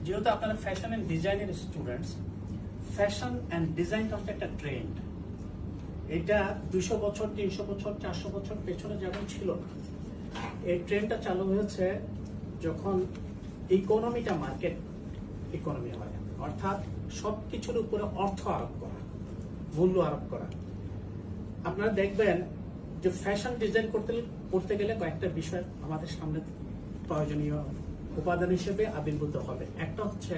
যেহেতু আপনারা fashion and ডিজাইনের স্টুডেন্টস, ফ্যাশন এন্ড ডিজাইনটা হচ্ছে একটা ট্রেন্ড। এটা 200 বছর, 300 বছর, 400 বছর পেছনে যেমন ছিল না, এই ট্রেন্ডটা চালু হয়েছে যখন ইকোনমিটা মার্কেট ইকোনমি হয়, অর্থাৎ সবকিছুর উপরে অর্থ আরোপ করা, মূল্য আরোপ করা। আপনারা দেখবেন যে ফ্যাশন ডিজাইন করতে গেলে কয়েকটা বিষয় আমাদের সামনে প্রয়োজনীয় উপাদান হিসেবে আবির্ভূত হবে। একটা হচ্ছে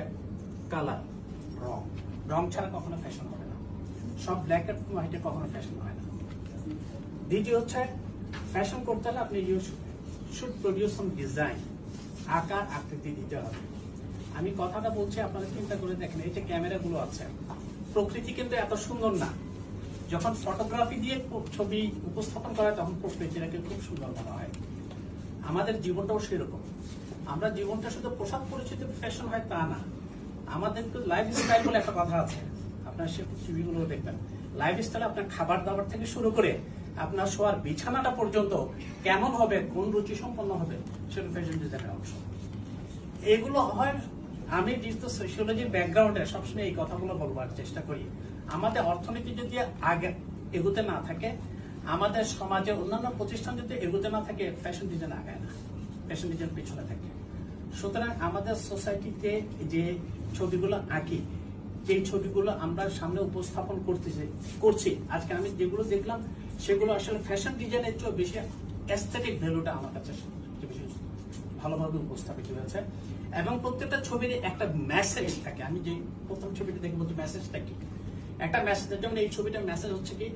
কালার, রং। রং ছাড়া কখনো ফ্যাশন হবে না, সব ব্ল্যাক এন্ড হোয়াইটে কখনো ফ্যাশন হয় না। দ্বিতীয় হচ্ছে ফ্যাশন করতে হলে আপনি শুড প্রডিউস সাম ডিজাইন, আকার আকৃতি দিতে হবে। আমি কথাটা বলছি, আপনারা চিন্তা করে দেখেন, এই যে ক্যামেরাগুলো আছে, প্রকৃতি কিন্তু এত সুন্দর না। যখন ফটোগ্রাফি দিয়ে ছবি উপস্থাপন করা হয় তখন প্রকৃতিটাকে খুব সুন্দর মনে হয়। আমাদের জীবনটাও সেরকম। আমরা জীবনটা শুধু পোশাক পরিচিত ফ্যাশন হয় তা না, আমাদের তো লাইফ স্টাইল বলে একটা কথা আছে। আপনার সে টিভিগুলো দেখবেন, লাইফ স্টাইল আপনার খাবার দাবার থেকে শুরু করে আপনার শোয়ার বিছানাটা পর্যন্ত কেমন হবে, কোন রুচি সম্পন্ন হবে, সেটা ফ্যাশন ডিজাইনের অংশ। এগুলো হয়, আমি যেহেতু সোশিওলজির ব্যাকগ্রাউন্ডে সবসময় এই কথাগুলো বলবার চেষ্টা করি। আমাদের অর্থনীতি যদি আগে এগোতে না থাকে, আমাদের সমাজের অন্যান্য প্রতিষ্ঠান যদি এগোতে না থাকে, ফ্যাশন ডিজাইন আগায় না, ফ্যাশন ডিজাইন পিছনে থাকে। সুতরাং আমাদের সোসাইটিতে যে ছবিগুলো আঁকি, যে ছবিগুলো আমরা সামনে উপস্থাপন করছি, আজকে আমি যেগুলো দেখলাম সেগুলো আসলে ফ্যাশন ডিজাইনের চেয়ে বেশি অ্যাস্থেটিক ভ্যালুটা আমার কাছে বেশি ভালোভাবে উপস্থাপিত হয়েছে। এবং প্রত্যেকটা ছবির একটা মেসেজ থাকে। আমি যে প্রথম ছবিটা দেখে বলছি মেসেজটা কি, একটা মেসেজ। যেমন এই ছবিটার মেসেজ হচ্ছে কি,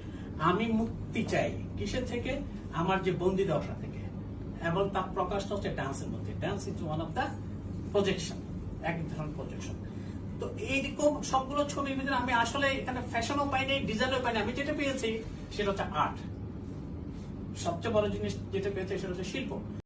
আমি মুক্তি চাই কিসের থেকে, আমার যে বন্দি দশা থেকে। এবং তার প্রকাশটা হচ্ছে ডান্সের মধ্যে। Dance is one of the projection, এক ধরনের প্রজেকশন। তো এইরকম সবগুলো ছবির ভিতরে আমি আসলে এখানে ফ্যাশনও পাইনি, ডিজাইনও পাইনি। আমি যেটা পেয়েছি সেটা হচ্ছে আর্ট। সবচেয়ে বড় জিনিস যেটা পেয়েছি সেটা হচ্ছে শিল্প।